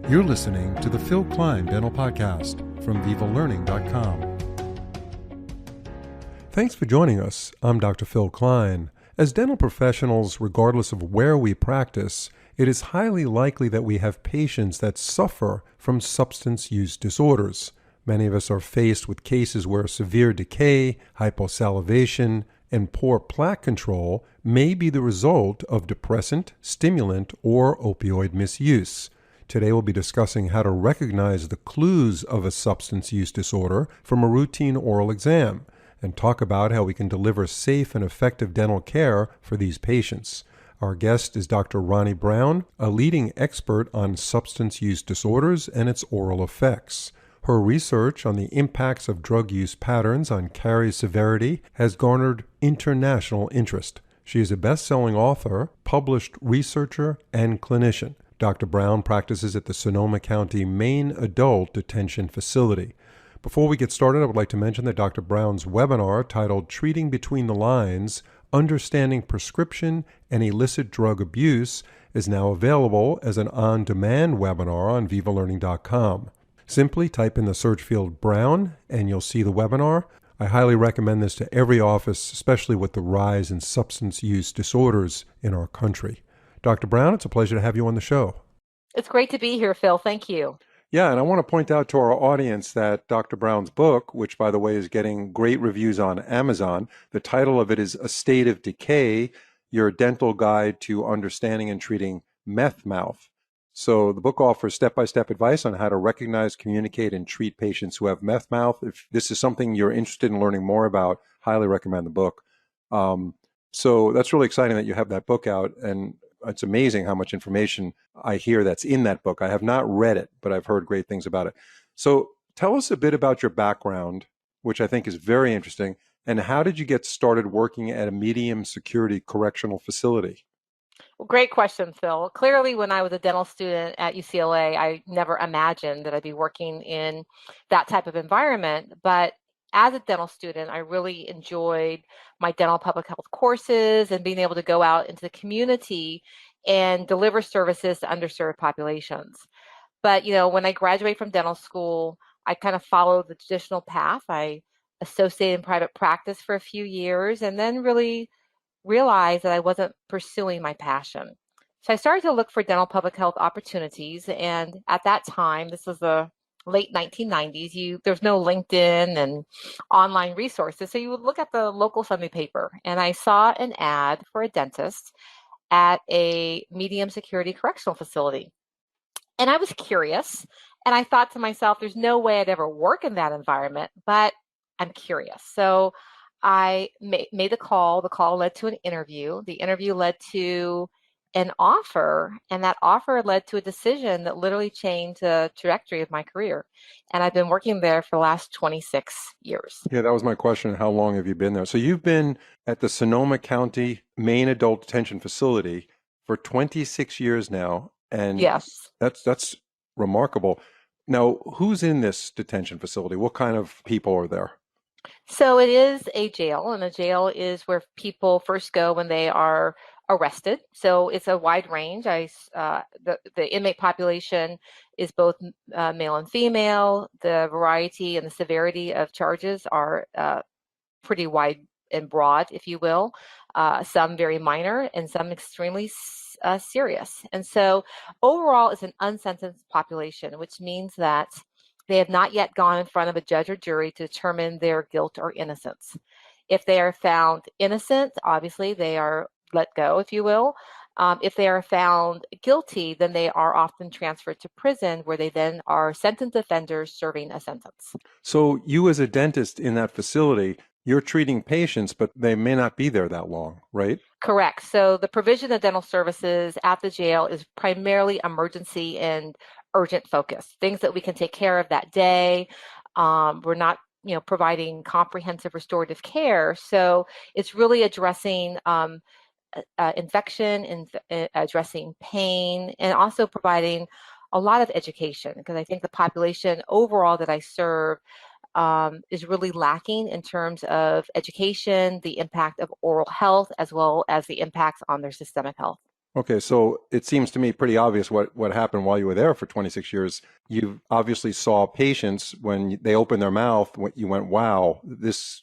You're listening to the Phil Klein Dental Podcast from VivaLearning.com. Thanks for joining us. I'm Dr. Phil Klein. As dental professionals, regardless of where we practice, it is highly likely that we have patients that suffer from substance use disorders. Many of us are faced with cases where severe decay, hyposalivation, and poor plaque control may be the result of depressant, stimulant, or opioid misuse. Today we'll be discussing how to recognize the clues of a substance use disorder from a routine oral exam and talk about how we can deliver safe and effective dental care for these patients. Our guest is Dr. Ronni Brown, a leading expert on substance use disorders and its oral effects. Her research on the impacts of drug use patterns on caries severity has garnered international interest. She is a best-selling author, published researcher, and clinician. Dr. Brown practices at the Sonoma County Main Adult Detention Facility. Before we get started, I would like to mention that Dr. Brown's webinar titled Treating Between the Lines, Understanding Prescription and Illicit Drug Abuse is now available as an on-demand webinar on VivaLearning.com. Simply type in the search field Brown and you'll see the webinar. I highly recommend this to every office, especially with the rise in substance use disorders in our country. Dr. Brown, it's a pleasure to have you on the show. It's great to be here, Phil. Thank you. Yeah, and I want to point out to our audience that Dr. Brown's book, which, by the way, is getting great reviews on Amazon, the title of it is A State of Decay, Your Dental Guide to Understanding and Treating Meth Mouth. So the book offers step-by-step advice on how to recognize, communicate, and treat patients who have meth mouth. If this is something you're interested in learning more about, highly recommend the book. So that's really exciting that you have that book out, and it's amazing how much information I hear that's in that book. I have not read it, but I've heard great things about it. So tell us a bit about your background, which I think is very interesting, and how did you get started working at a medium security correctional facility? Well, great question, Phil. Clearly, when I was a dental student at UCLA, I never imagined that I'd be working in that type of environment. But as a dental student, I really enjoyed my dental public health courses and being able to go out into the community and deliver services to underserved populations. But, when I graduated from dental school, I kind of followed the traditional path. I associated in private practice for a few years and then really realized that I wasn't pursuing my passion. So I started to look for dental public health opportunities. And at that time, this was the late 1990s, there's no LinkedIn and online resources. So you would look at the local Sunday paper, and I saw an ad for a dentist at a medium security correctional facility. And I was curious, and I thought to myself, there's no way I'd ever work in that environment, but I'm curious. So I made the call. The call led to an interview. The interview led to an offer, and that offer led to a decision that literally changed the trajectory of my career. And I've been working there for the last 26 years. Yeah, that was my question. How long have you been there? So you've been at the Sonoma County Main Adult Detention Facility for 26 years now. And yes, that's remarkable. Now, who's in this detention facility? What kind of people are there? So it is a jail, and a jail is where people first go when they are arrested. So it's a wide range. The inmate population is both male and female. The variety and the severity of charges are pretty wide and broad, if you will. Some very minor and some extremely serious. And so overall, it's an unsentenced population, which means that they have not yet gone in front of a judge or jury to determine their guilt or innocence. If they are found innocent, obviously they are let go, if you will. If they are found guilty, then they are often transferred to prison, where they then are sentenced offenders serving a sentence. So you as a dentist in that facility, you're treating patients, but they may not be there that long, right? Correct. So the provision of dental services at the jail is primarily emergency and urgent focus, things that we can take care of that day. We're not providing comprehensive restorative care. So it's really addressing infection and addressing pain, and also providing a lot of education, because I think the population overall that I serve is really lacking in terms of education, the impact of oral health, as well as the impacts on their systemic health. Okay, so it seems to me pretty obvious what happened while you were there for 26 years. You obviously saw patients when they opened their mouth, when you went, wow, this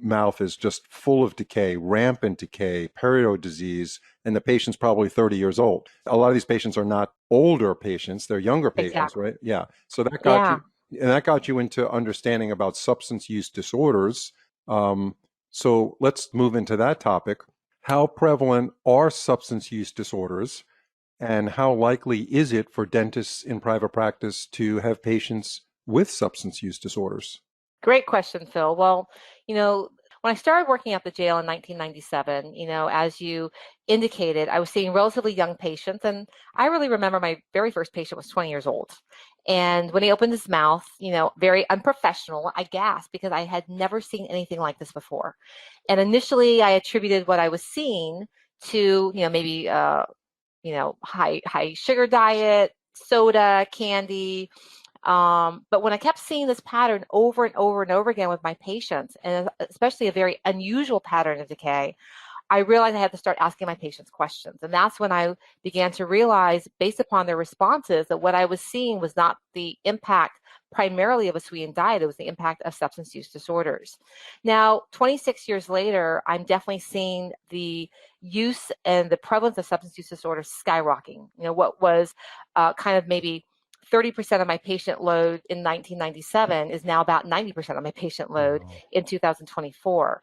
mouth is just full of decay, rampant decay, period disease, and the patient's probably 30 years old. A lot of these patients are not older patients, they're younger patients, Exactly. right? Yeah. So that got Yeah. you, and that got you into understanding about substance use disorders. Um, so let's move into that topic. How prevalent are substance use disorders, and how likely is it for dentists in private practice to have patients with substance use disorders? Great question, Phil. Well, you know, when I started working at the jail in 1997, as you indicated, I was seeing relatively young patients. And I really remember my very first patient was 20 years old. And when he opened his mouth, very unprofessional, I gasped because I had never seen anything like this before. And initially, I attributed what I was seeing to, maybe, high sugar diet, soda, candy, but when I kept seeing this pattern over and over and over again with my patients, and especially a very unusual pattern of decay, I realized I had to start asking my patients questions. And that's when I began to realize, based upon their responses, that what I was seeing was not the impact primarily of a sweetened diet, it was the impact of substance use disorders. Now, 26 years later, I'm definitely seeing the use and the prevalence of substance use disorders skyrocketing. What was kind of maybe 30% of my patient load in 1997 is now about 90% of my patient load Wow. in 2024.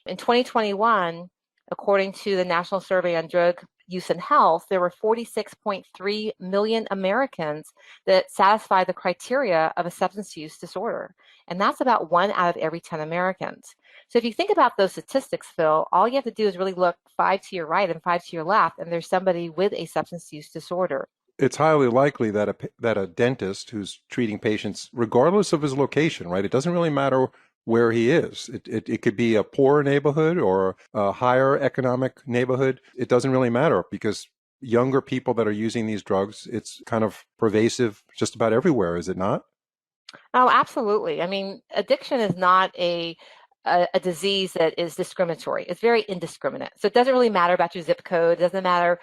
In 2021, according to the National Survey on Drug Use and Health, there were 46.3 million Americans that satisfy the criteria of a substance use disorder. And that's about 1 out of every 10 Americans. So if you think about those statistics, Phil, all you have to do is really look 5 to your right and 5 to your left, and there's somebody with a substance use disorder. It's highly likely that a dentist who's treating patients, regardless of his location, right? It doesn't really matter where he is. It could be a poor neighborhood or a higher economic neighborhood. It doesn't really matter because younger people that are using these drugs, it's kind of pervasive just about everywhere, is it not? Oh, absolutely. I mean, addiction is not a disease that is discriminatory. It's very indiscriminate. So it doesn't really matter about your zip code. It doesn't matter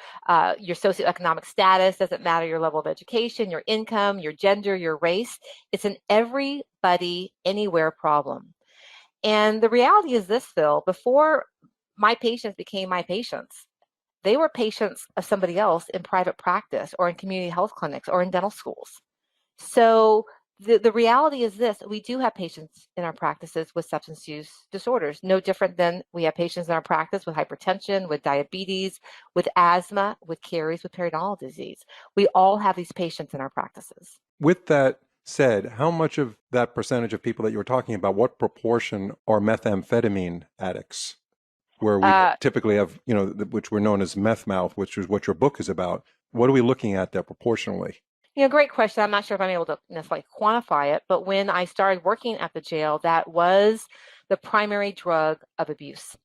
your socioeconomic status. Doesn't matter your level of education, your income, your gender, your race. It's an everybody, anywhere problem. And the reality is this, Phil. Before my patients became my patients, they were patients of somebody else in private practice or in community health clinics or in dental schools. So the reality is this, we do have patients in our practices with substance use disorders, no different than we have patients in our practice with hypertension, with diabetes, with asthma, with caries, with periodontal disease. We all have these patients in our practices. With that said, how much of that percentage of people that you were talking about, what proportion are methamphetamine addicts? Where we Uh, typically have, which we're known as meth mouth, which is what your book is about. What are we looking at there proportionally? great question. I'm not sure if I'm able to necessarily quantify it, but when I started working at the jail, that was the primary drug of abuse.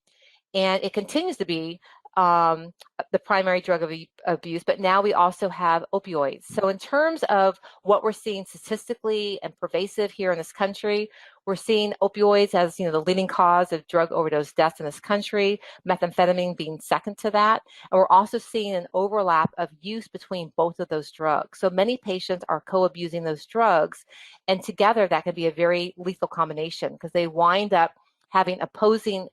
And it continues to be the primary drug of abuse, but now we also have opioids. So in terms of what we're seeing statistically and pervasive here in this country, we're seeing opioids as the leading cause of drug overdose deaths in this country, methamphetamine being second to that. And we're also seeing an overlap of use between both of those drugs. So many patients are co-abusing those drugs, and together that can be a very lethal combination because they wind up having opposing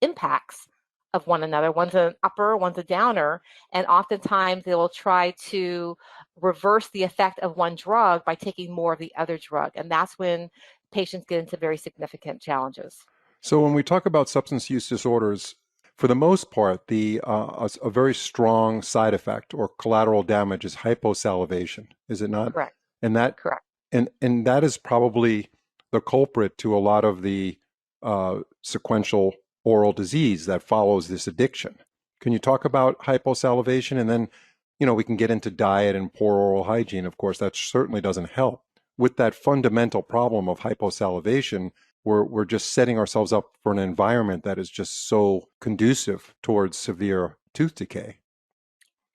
impacts of one another. One's an upper, one's a downer, and oftentimes they will try to reverse the effect of one drug by taking more of the other drug, and that's when patients get into very significant challenges. So when we talk about substance use disorders, for the most part, a very strong side effect or collateral damage is hyposalivation, is it not? Correct. And that Correct. and that is probably the culprit to a lot of the sequential oral disease that follows this addiction. Can you talk about hyposalivation? And then, we can get into diet and poor oral hygiene. Of course, that certainly doesn't help. With that fundamental problem of hyposalivation, we're just setting ourselves up for an environment that is just so conducive towards severe tooth decay.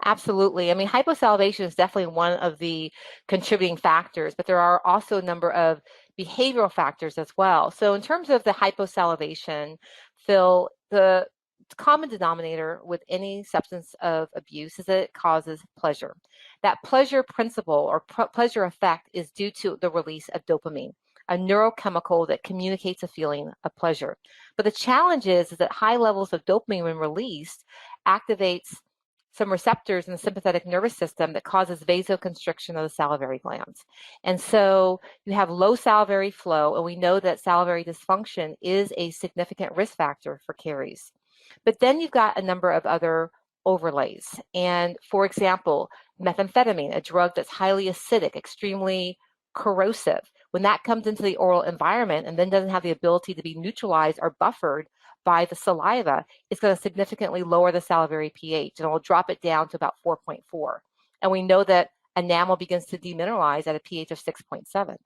Absolutely. I mean, hyposalivation is definitely one of the contributing factors, but there are also a number of behavioral factors as well. So in terms of the hyposalivation, Phil, common denominator with any substance of abuse is that it causes pleasure. That pleasure principle or pleasure effect is due to the release of dopamine, a neurochemical that communicates a feeling of pleasure. But the challenge is that high levels of dopamine, when released, activates some receptors in the sympathetic nervous system that causes vasoconstriction of the salivary glands. And so you have low salivary flow, and we know that salivary dysfunction is a significant risk factor for caries. But then you've got a number of other overlays. And for example, methamphetamine, a drug that's highly acidic, extremely corrosive. When that comes into the oral environment and then doesn't have the ability to be neutralized or buffered by the saliva, it's going to significantly lower the salivary pH, and it will drop it down to about 4.4. And we know that enamel begins to demineralize at a pH of 6.7.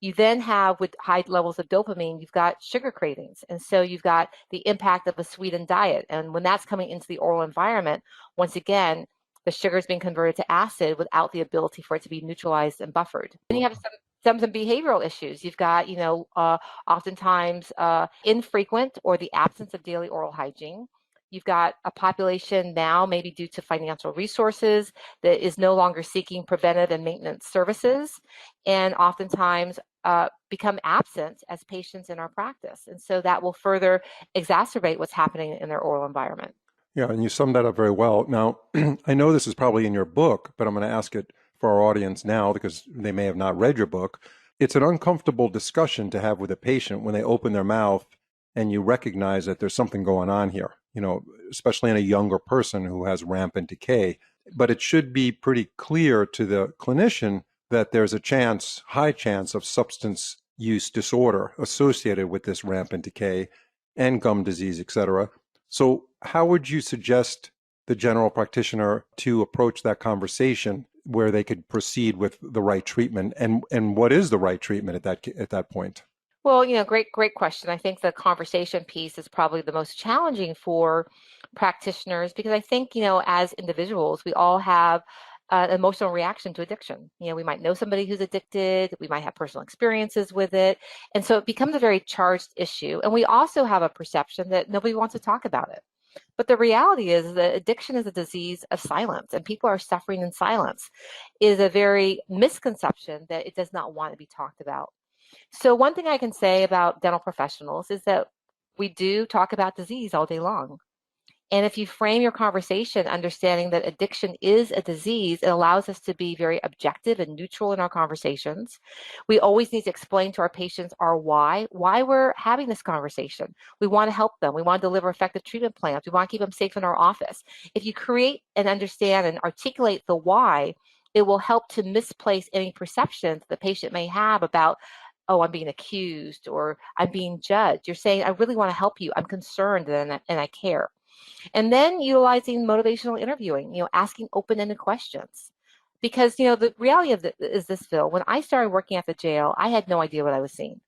You then have, with high levels of dopamine, you've got sugar cravings. And so you've got the impact of a sweetened diet. And when that's coming into the oral environment, once again, the sugar is being converted to acid without the ability for it to be neutralized and buffered. Then you have some behavioral issues. You've got, oftentimes infrequent or the absence of daily oral hygiene. You've got a population now, maybe due to financial resources, that is no longer seeking preventive and maintenance services, and oftentimes become absent as patients in our practice. And so that will further exacerbate what's happening in their oral environment. Yeah, and you summed that up very well. Now, I know this is probably in your book, but I'm going to ask it for our audience now because they may have not read your book. It's an uncomfortable discussion to have with a patient when they open their mouth and you recognize that there's something going on here, especially in a younger person who has rampant decay. But it should be pretty clear to the clinician that there's a high chance of substance use disorder associated with this rampant decay and gum disease, et cetera. So how would you suggest the general practitioner to approach that conversation where they could proceed with the right treatment? And what is the right treatment at that point? Well, great question. I think the conversation piece is probably the most challenging for practitioners because I think, as individuals, we all have an emotional reaction to addiction. We might know somebody who's addicted, we might have personal experiences with it. And so it becomes a very charged issue. And we also have a perception that nobody wants to talk about it. But the reality is that addiction is a disease of silence, and people are suffering in silence. It is a very misconception that it does not want to be talked about. So one thing I can say about dental professionals is that we do talk about disease all day long. And if you frame your conversation understanding that addiction is a disease, it allows us to be very objective and neutral in our conversations. We always need to explain to our patients our why we're having this conversation. We want to help them. We want to deliver effective treatment plans. We want to keep them safe in our office. If you create and understand and articulate the why, it will help to misplace any perceptions the patient may have about, oh, I'm being accused or I'm being judged. You're saying, I really want to help you. I'm concerned and I care. And then utilizing motivational interviewing, asking open-ended questions. Because, the reality of is this, Phil, when I started working at the jail, I had no idea what I was seeing.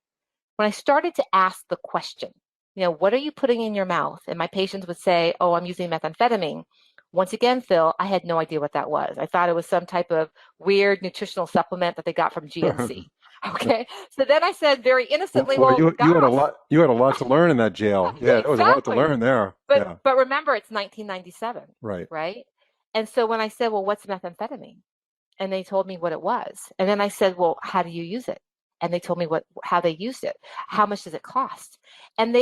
When I started to ask the question, what are you putting in your mouth? And my patients would say, oh, I'm using methamphetamine. Once again, Phil, I had no idea what that was. I thought it was some type of weird nutritional supplement that they got from GNC. Okay, so then I said very innocently, well, you had a lot to learn in that jail. Yeah, there was a lot to learn there. But remember, it's 1997, right? And so when I said, well, what's methamphetamine? And they told me what it was. And then I said, well, how do you use it? And they told me how they used it. How much does it cost? And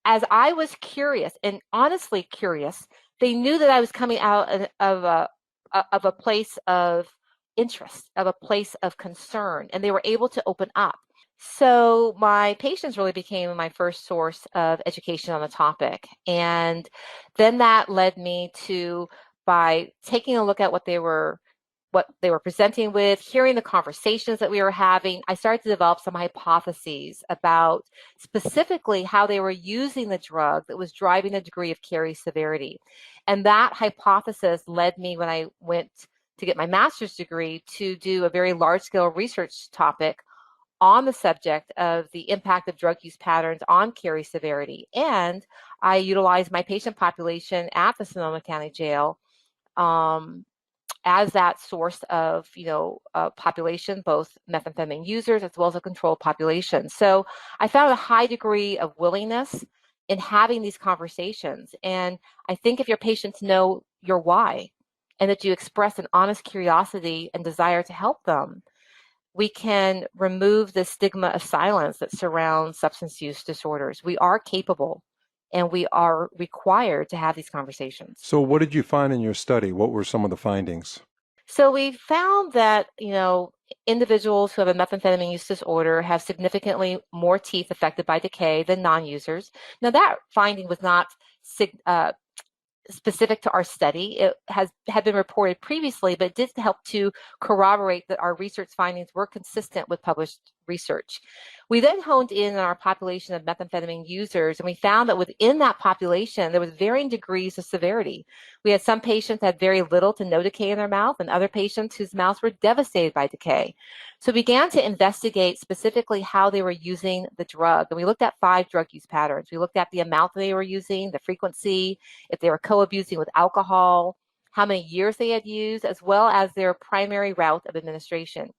as I was curious and honestly curious, they knew that I was coming out of a place of interest, of a place of concern, and they were able to open up. So my patients really became my first source of education on the topic. And then that led me to, by taking a look at what they were presenting with, hearing the conversations that we were having, I started to develop some hypotheses about specifically how they were using the drug that was driving the degree of caries severity. And that hypothesis led me, when I went to get my master's degree, to do a very large-scale research topic on the subject of the impact of drug use patterns on caries severity. And I utilized my patient population at the Sonoma County Jail as that source of, population, both methamphetamine users as well as a controlled population. So I found a high degree of willingness in having these conversations. And I think if your patients know your why and that you express an honest curiosity and desire to help them, we can remove the stigma of silence that surrounds substance use disorders. We are capable and we are required to have these conversations. So what did you find in your study? What were some of the findings? So we found that, individuals who have a methamphetamine use disorder have significantly more teeth affected by decay than non-users. Now that finding was not specific to our study. It had been reported previously, but it did help to corroborate that our research findings were consistent with published research. We then honed in on our population of methamphetamine users, and we found that within that population, there was varying degrees of severity. We had some patients that had very little to no decay in their mouth, and other patients whose mouths were devastated by decay. So we began to investigate specifically how they were using the drug. And we looked at 5 drug use patterns. We looked at the amount that they were using, the frequency, if they were co-abusing with alcohol, how many years they had used, as well as their primary route of administration.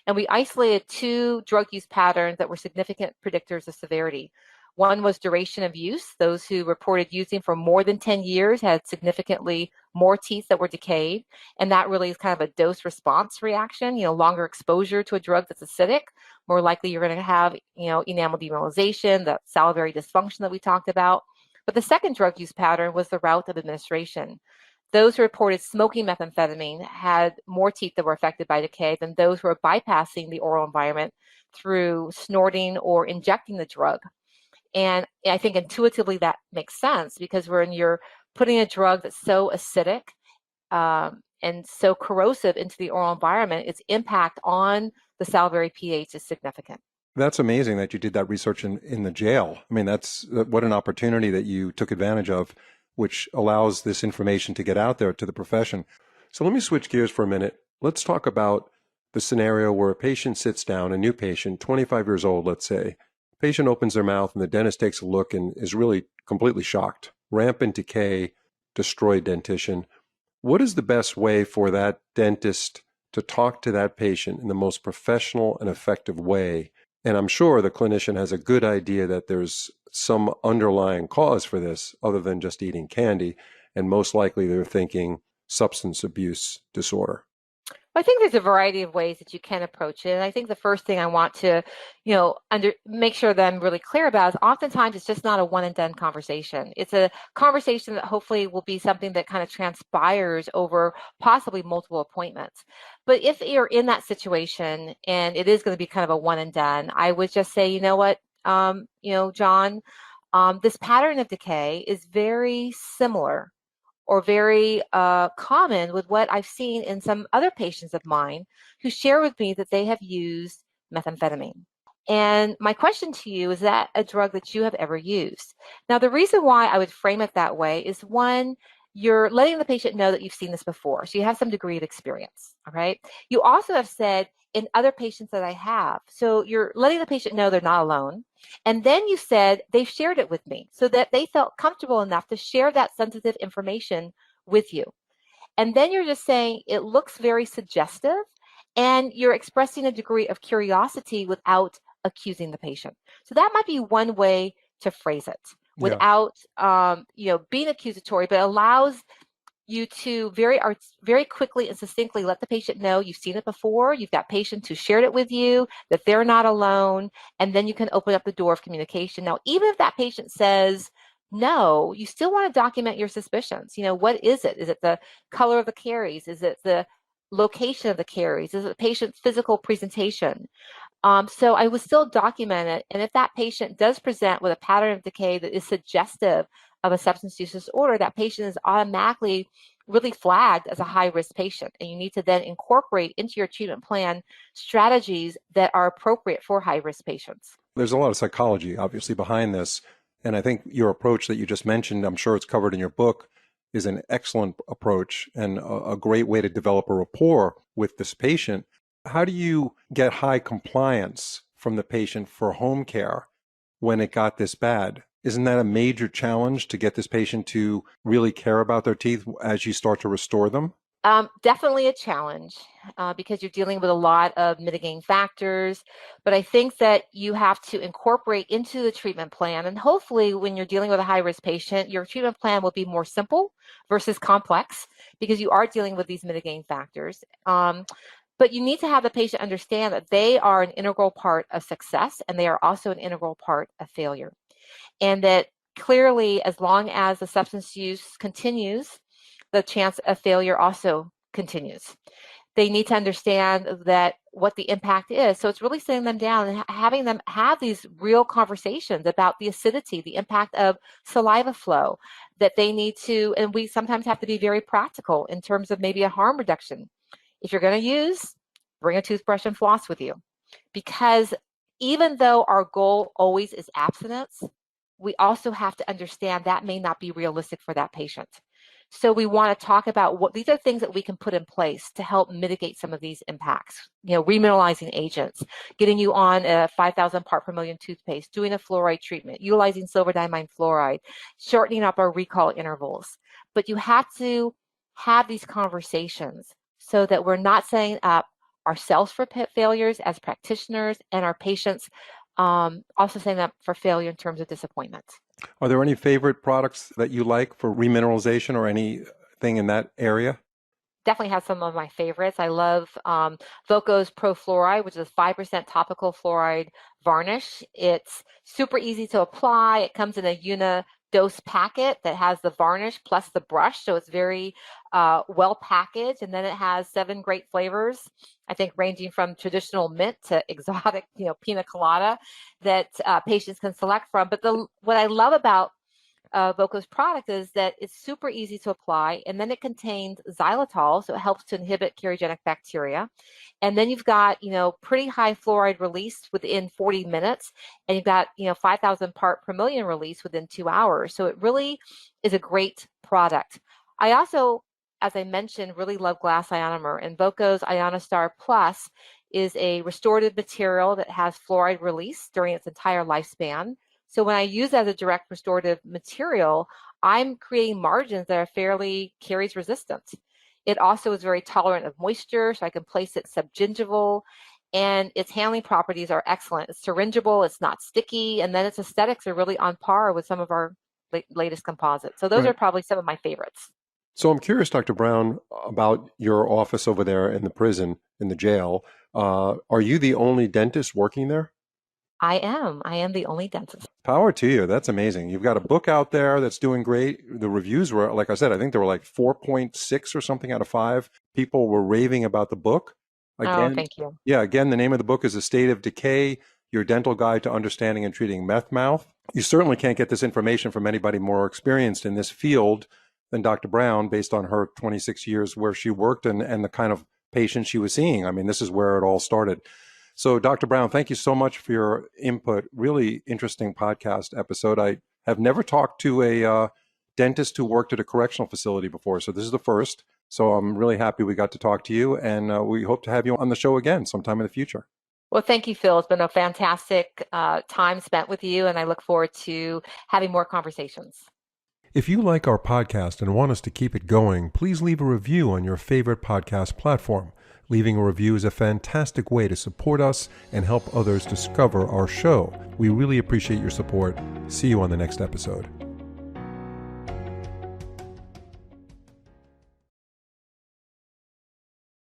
And we isolated 2 drug use patterns that were significant predictors of severity. One was duration of use. Those who reported using for more than 10 years had significantly more teeth that were decayed. And that really is kind of a dose response reaction. Longer exposure to a drug that's acidic, more likely you're going to have, enamel demineralization, the salivary dysfunction that we talked about. But the second drug use pattern was the route of administration. Those who reported smoking methamphetamine had more teeth that were affected by decay than those who were bypassing the oral environment through snorting or injecting the drug. And I think intuitively that makes sense, because when you're putting a drug that's so acidic and so corrosive into the oral environment, its impact on the salivary pH is significant. That's amazing that you did that research in the jail. I mean, what an opportunity that you took advantage of, which allows this information to get out there to the profession. So let me switch gears for a minute. Let's talk about the scenario where a patient sits down, a new patient, 25 years old, let's say. Patient opens their mouth and the dentist takes a look and is really completely shocked. Rampant decay, destroyed dentition. What is the best way for that dentist to talk to that patient in the most professional and effective way? And I'm sure the clinician has a good idea that there's some underlying cause for this other than just eating candy. And most likely they're thinking substance abuse disorder. I think there's a variety of ways that you can approach it. And I think the first thing I want to, make sure that I'm really clear about is oftentimes it's just not a one and done conversation. It's a conversation that hopefully will be something that kind of transpires over possibly multiple appointments. But if you're in that situation and it is going to be kind of a one and done, I would just say, you know what, John, this pattern of decay is very similar or very common with what I've seen in some other patients of mine who share with me that they have used methamphetamine. And my question to you, is that a drug that you have ever used? Now, the reason why I would frame it that way is, one, you're letting the patient know that you've seen this before. So you have some degree of experience, all right? You also have said, in other patients that I have. So you're letting the patient know they're not alone. And then you said they've shared it with me so that they felt comfortable enough to share that sensitive information with you. And then you're just saying it looks very suggestive, and you're expressing a degree of curiosity without accusing the patient. So that might be one way to phrase it without, being accusatory, but allows you to very quickly and succinctly let the patient know you've seen it before, you've got patients who shared it with you, that they're not alone, and then you can open up the door of communication. Now, even if that patient says no, you still want to document your suspicions. What is it? Is it the color of the caries? Is it the location of the caries? Is it the patient's physical presentation? So I would still document it. And if that patient does present with a pattern of decay that is suggestive of a substance use disorder, that patient is automatically really flagged as a high-risk patient. And you need to then incorporate into your treatment plan strategies that are appropriate for high-risk patients. There's a lot of psychology, obviously, behind this. And I think your approach that you just mentioned, I'm sure it's covered in your book, is an excellent approach and a great way to develop a rapport with this patient. How do you get high compliance from the patient for home care when it got this bad? Isn't that a major challenge to get this patient to really care about their teeth as you start to restore them? Definitely a challenge because you're dealing with a lot of mitigating factors. But I think that you have to incorporate into the treatment plan. And hopefully, when you're dealing with a high-risk patient, your treatment plan will be more simple versus complex because you are dealing with these mitigating factors. But you need to have the patient understand that they are an integral part of success and they are also an integral part of failure. And that clearly, as long as the substance use continues, the chance of failure also continues. They need to understand that what the impact is. So it's really sitting them down and having them have these real conversations about the acidity, the impact of saliva flow, that they need to, and we sometimes have to be very practical in terms of maybe a harm reduction. If you're going to use, bring a toothbrush and floss with you. Because even though our goal always is abstinence, we also have to understand that may not be realistic for that patient. So we want to talk about what these are things that we can put in place to help mitigate some of these impacts. Remineralizing agents, getting you on a 5,000 part per million toothpaste, doing a fluoride treatment, utilizing silver diamine fluoride, shortening up our recall intervals. But you have to have these conversations so that we're not setting up ourselves for failures as practitioners and our patients also setting up for failure in terms of disappointment. Are there any favorite products that you like for remineralization or anything in that area? Definitely have some of my favorites. I love Voco's Pro Fluoride, which is a 5% topical fluoride varnish. It's super easy to apply. It comes in a dose packet that has the varnish plus the brush, so it's very well packaged. And then it has 7 great flavors, I think ranging from traditional mint to exotic, pina colada that patients can select from. But what I love about Voco's product is that it's super easy to apply, and then it contains xylitol, so it helps to inhibit cariogenic bacteria. And then you've got, pretty high fluoride release within 40 minutes, and you've got, 5,000 part per million release within 2 hours. So it really is a great product. I also, as I mentioned, really love glass ionomer, and Voco's Ionostar Plus is a restorative material that has fluoride release during its entire lifespan. So when I use that as a direct restorative material, I'm creating margins that are fairly caries resistant. It also is very tolerant of moisture, so I can place it subgingival, and its handling properties are excellent. It's syringeable, it's not sticky, and then its aesthetics are really on par with some of our latest composites. So those are probably some of my favorites. So I'm curious, Dr. Brown, about your office over there in the prison, in the jail. Are you the only dentist working there? I am the only dentist. Power to you. That's amazing. You've got a book out there that's doing great. The reviews were, like I said, I think they were like 4.6 or something out of 5. People were raving about the book. Again, thank you. Yeah, again, the name of the book is A State of Decay, Your Dental Guide to Understanding and Treating Meth Mouth. You certainly can't get this information from anybody more experienced in this field than Dr. Brown, based on her 26 years where she worked and the kind of patients she was seeing. I mean, this is where it all started. So, Dr. Brown, thank you so much for your input. Really interesting podcast episode. I have never talked to a dentist who worked at a correctional facility before, so this is the first. So I'm really happy we got to talk to you, and we hope to have you on the show again sometime in the future. Well, thank you, Phil. It's been a fantastic time spent with you, and I look forward to having more conversations. If you like our podcast and want us to keep it going, please leave a review on your favorite podcast platform. Leaving a review is a fantastic way to support us and help others discover our show. We really appreciate your support. See you on the next episode.